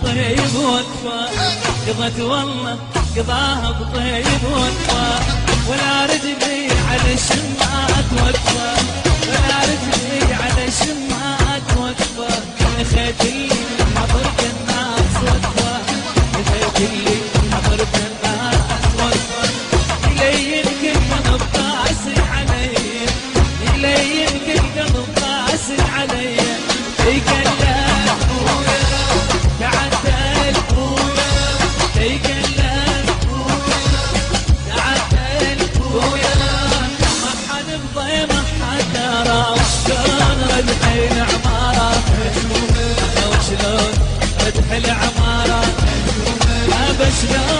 بطيب وقفة، قضت والله قضاها بطيب وقفة، ولا رجلي على الشمعات وقفة، ولا رجلي على الشمعات وقفة، خيت اللي حضرت الناس وقفة، خيت اللي حضرت الناس وقفة، إلي يمكن قلب قاسي علي، إلي يمكن قلب قاسي علي، يقلب خويا تعدل خويا، يقلب خويا تعدل خويا، ما حد بضي ما حد درى شلون ردحي العمارة، وشلون ردحي العمارة، شلون